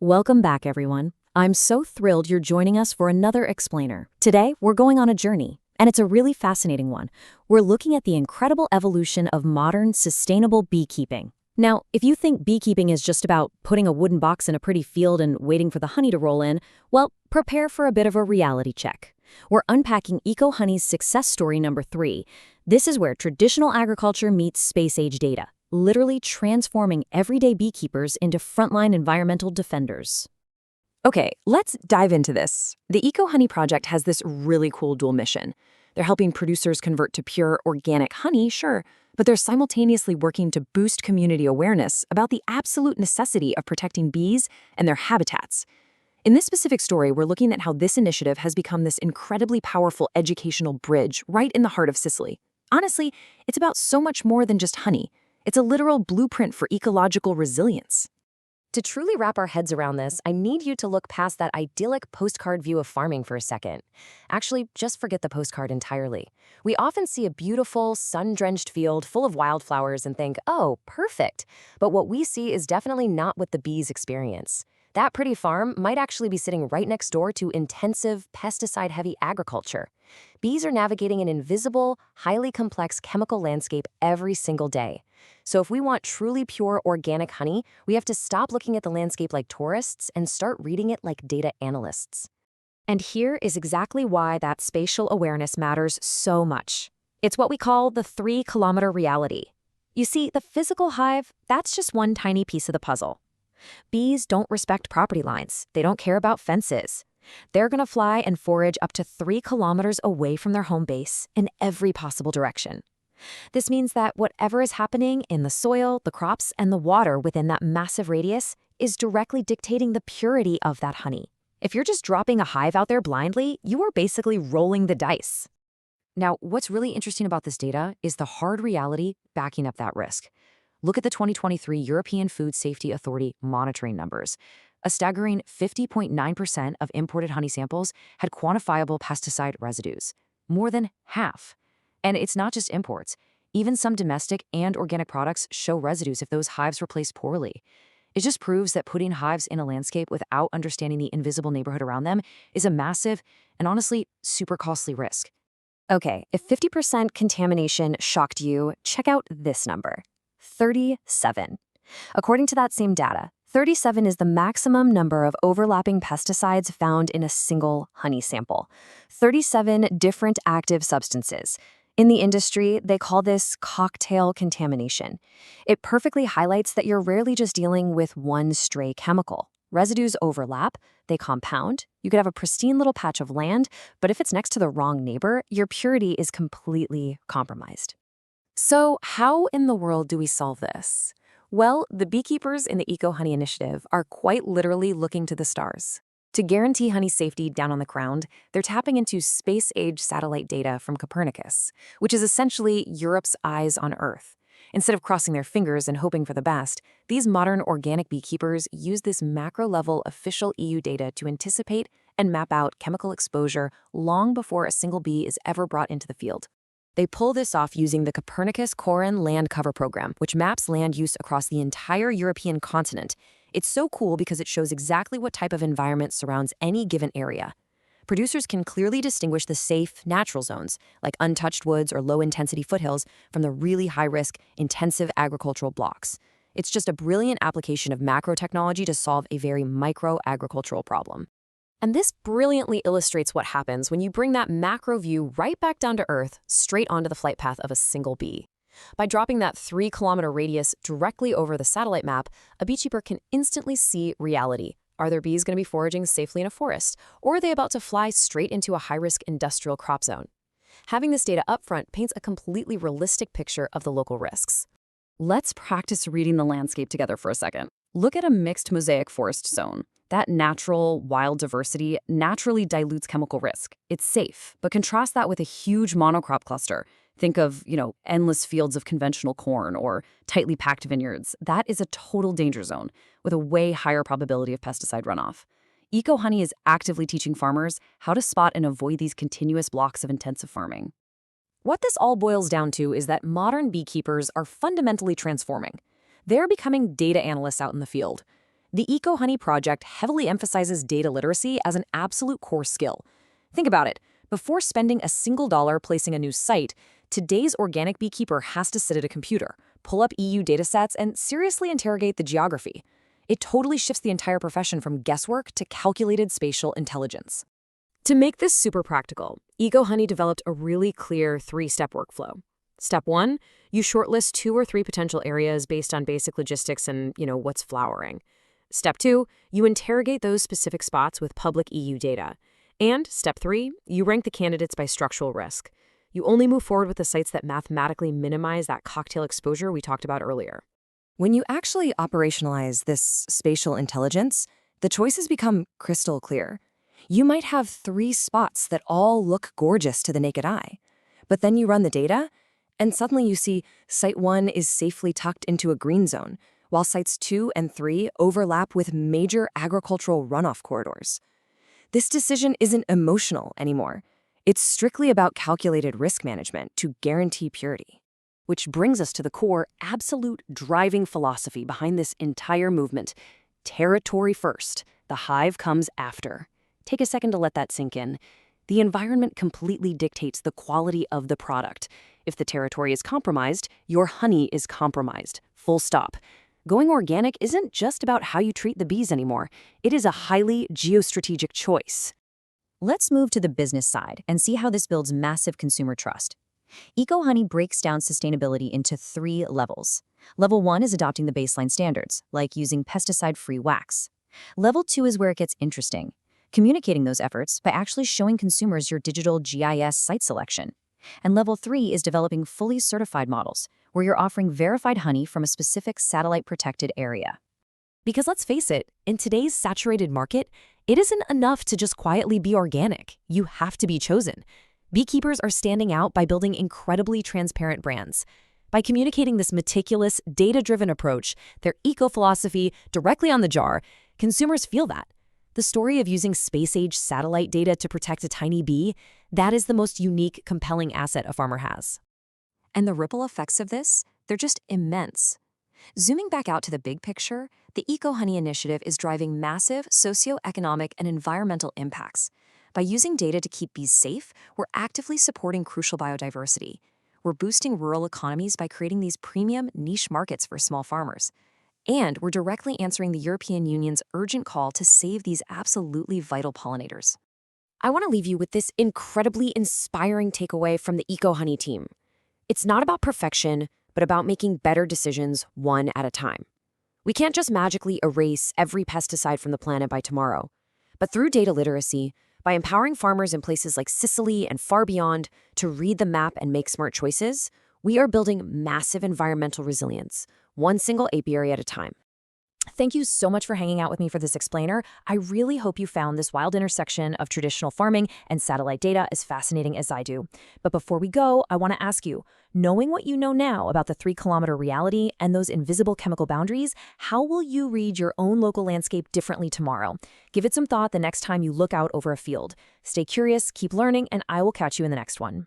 Welcome back, everyone. I'm so thrilled you're joining us for another explainer. Today, we're going on a journey, and it's a really fascinating one. We're looking at the incredible evolution of modern, sustainable beekeeping. Now, if you think beekeeping is just about putting a wooden box in a pretty field and waiting for the honey to roll in, well, prepare for a bit of a reality check. We're unpacking EcoHoney's success story number 3. This is where traditional agriculture meets space-age data, literally transforming everyday beekeepers into frontline environmental defenders. Okay, let's dive into this. The EcoHoney project has this really cool dual mission. They're helping producers convert to pure organic honey, sure, but they're simultaneously working to boost community awareness about the absolute necessity of protecting bees and their habitats. In this specific story, we're looking at how this initiative has become this incredibly powerful educational bridge right in the heart of Sicily. Honestly, it's about so much more than just honey. It's a literal blueprint for ecological resilience. To truly wrap our heads around this, I need you to look past that idyllic postcard view of farming for a second. Actually, just forget the postcard entirely. We often see a beautiful, sun-drenched field full of wildflowers and think, oh, perfect. But what we see is definitely not what the bees experience. That pretty farm might actually be sitting right next door to intensive, pesticide-heavy agriculture. Bees are navigating an invisible, highly complex chemical landscape every single day. So if we want truly pure organic honey, we have to stop looking at the landscape like tourists and start reading it like data analysts. And here is exactly why that spatial awareness matters so much. It's what we call the 3-kilometer reality. You see, the physical hive, that's just one tiny piece of the puzzle. Bees don't respect property lines. They don't care about fences. They're going to fly and forage up to 3 kilometers away from their home base in every possible direction. This means that whatever is happening in the soil, the crops, and the water within that massive radius is directly dictating the purity of that honey. If you're just dropping a hive out there blindly, you are basically rolling the dice. Now, what's really interesting about this data is the hard reality backing up that risk. Look at the 2023 European Food Safety Authority monitoring numbers. A staggering 50.9% of imported honey samples had quantifiable pesticide residues, more than half. And it's not just imports. Even some domestic and organic products show residues if those hives were placed poorly. It just proves that putting hives in a landscape without understanding the invisible neighborhood around them is a massive and honestly super costly risk. Okay, if 50% contamination shocked you, check out this number. 37. According to that same data, 37 is the maximum number of overlapping pesticides found in a single honey sample. 37 different active substances. In the industry, they call this cocktail contamination. It perfectly highlights that you're rarely just dealing with one stray chemical. Residues overlap, they compound. You could have a pristine little patch of land, but if it's next to the wrong neighbor, your purity is completely compromised. So how in the world do we solve this? Well, the beekeepers in the EcoHoney initiative are quite literally looking to the stars. To guarantee honey safety down on the ground, they're tapping into space-age satellite data from Copernicus, which is essentially Europe's eyes on Earth. Instead of crossing their fingers and hoping for the best, these modern organic beekeepers use this macro-level official EU data to anticipate and map out chemical exposure long before a single bee is ever brought into the field. They pull this off using the Copernicus Coran Land Cover Program, which maps land use across the entire European continent. It's so cool because it shows exactly what type of environment surrounds any given area. Producers can clearly distinguish the safe, natural zones, like untouched woods or low-intensity foothills, from the really high-risk, intensive agricultural blocks. It's just a brilliant application of macro technology to solve a very micro-agricultural problem. And this brilliantly illustrates what happens when you bring that macro view right back down to Earth, straight onto the flight path of a single bee. By dropping that 3-kilometer radius directly over the satellite map, a beekeeper can instantly see reality. Are their bees going to be foraging safely in a forest, or are they about to fly straight into a high-risk industrial crop zone? Having this data upfront paints a completely realistic picture of the local risks. Let's practice reading the landscape together for a second. Look at a mixed mosaic forest zone. That natural, wild diversity naturally dilutes chemical risk. It's safe, but contrast that with a huge monocrop cluster. Think of, endless fields of conventional corn or tightly packed vineyards. That is a total danger zone with a way higher probability of pesticide runoff. EcoHoney is actively teaching farmers how to spot and avoid these continuous blocks of intensive farming. What this all boils down to is that modern beekeepers are fundamentally transforming. They're becoming data analysts out in the field. The EcoHoney project heavily emphasizes data literacy as an absolute core skill. Think about it. Before spending a single dollar placing a new site, today's organic beekeeper has to sit at a computer, pull up EU datasets, and seriously interrogate the geography. It totally shifts the entire profession from guesswork to calculated spatial intelligence. To make this super practical, EcoHoney developed a really clear 3-step workflow. Step 1, you shortlist 2 or 3 potential areas based on basic logistics and, what's flowering. Step 2, you interrogate those specific spots with public EU data. And Step 3, you rank the candidates by structural risk. You only move forward with the sites that mathematically minimize that cocktail exposure we talked about earlier. When you actually operationalize this spatial intelligence, the choices become crystal clear. You might have 3 spots that all look gorgeous to the naked eye, but then you run the data, and suddenly you see Site 1 is safely tucked into a green zone, while Sites 2 and 3 overlap with major agricultural runoff corridors. This decision isn't emotional anymore. It's strictly about calculated risk management to guarantee purity. Which brings us to the core, absolute driving philosophy behind this entire movement. Territory first, the hive comes after. Take a second to let that sink in. The environment completely dictates the quality of the product. If the territory is compromised, your honey is compromised. Full stop. Going organic isn't just about how you treat the bees anymore. It is a highly geostrategic choice. Let's move to the business side and see how this builds massive consumer trust. EcoHoney breaks down sustainability into 3 levels. Level 1 is adopting the baseline standards, like using pesticide-free wax. Level 2 is where it gets interesting, communicating those efforts by actually showing consumers your digital GIS site selection. And Level 3 is developing fully certified models, where you're offering verified honey from a specific satellite-protected area. Because let's face it, in today's saturated market, it isn't enough to just quietly be organic. You have to be chosen. Beekeepers are standing out by building incredibly transparent brands. By communicating this meticulous, data-driven approach, their eco-philosophy directly on the jar, consumers feel that. The story of using space-age satellite data to protect a tiny bee, that is the most unique, compelling asset a farmer has. And the ripple effects of this, they're just immense. Zooming back out to the big picture, the EcoHoney initiative is driving massive socioeconomic and environmental impacts. By using data to keep bees safe, we're actively supporting crucial biodiversity. We're boosting rural economies by creating these premium niche markets for small farmers. And we're directly answering the European Union's urgent call to save these absolutely vital pollinators. I want to leave you with this incredibly inspiring takeaway from the EcoHoney team. It's not about perfection, but about making better decisions one at a time. We can't just magically erase every pesticide from the planet by tomorrow. But through data literacy, by empowering farmers in places like Sicily and far beyond to read the map and make smart choices, we are building massive environmental resilience, one single apiary at a time. Thank you so much for hanging out with me for this explainer. I really hope you found this wild intersection of traditional farming and satellite data as fascinating as I do. But before we go, I want to ask you, knowing what you know now about the 3-kilometer reality and those invisible chemical boundaries, how will you read your own local landscape differently tomorrow? Give it some thought the next time you look out over a field. Stay curious, keep learning, and I will catch you in the next one.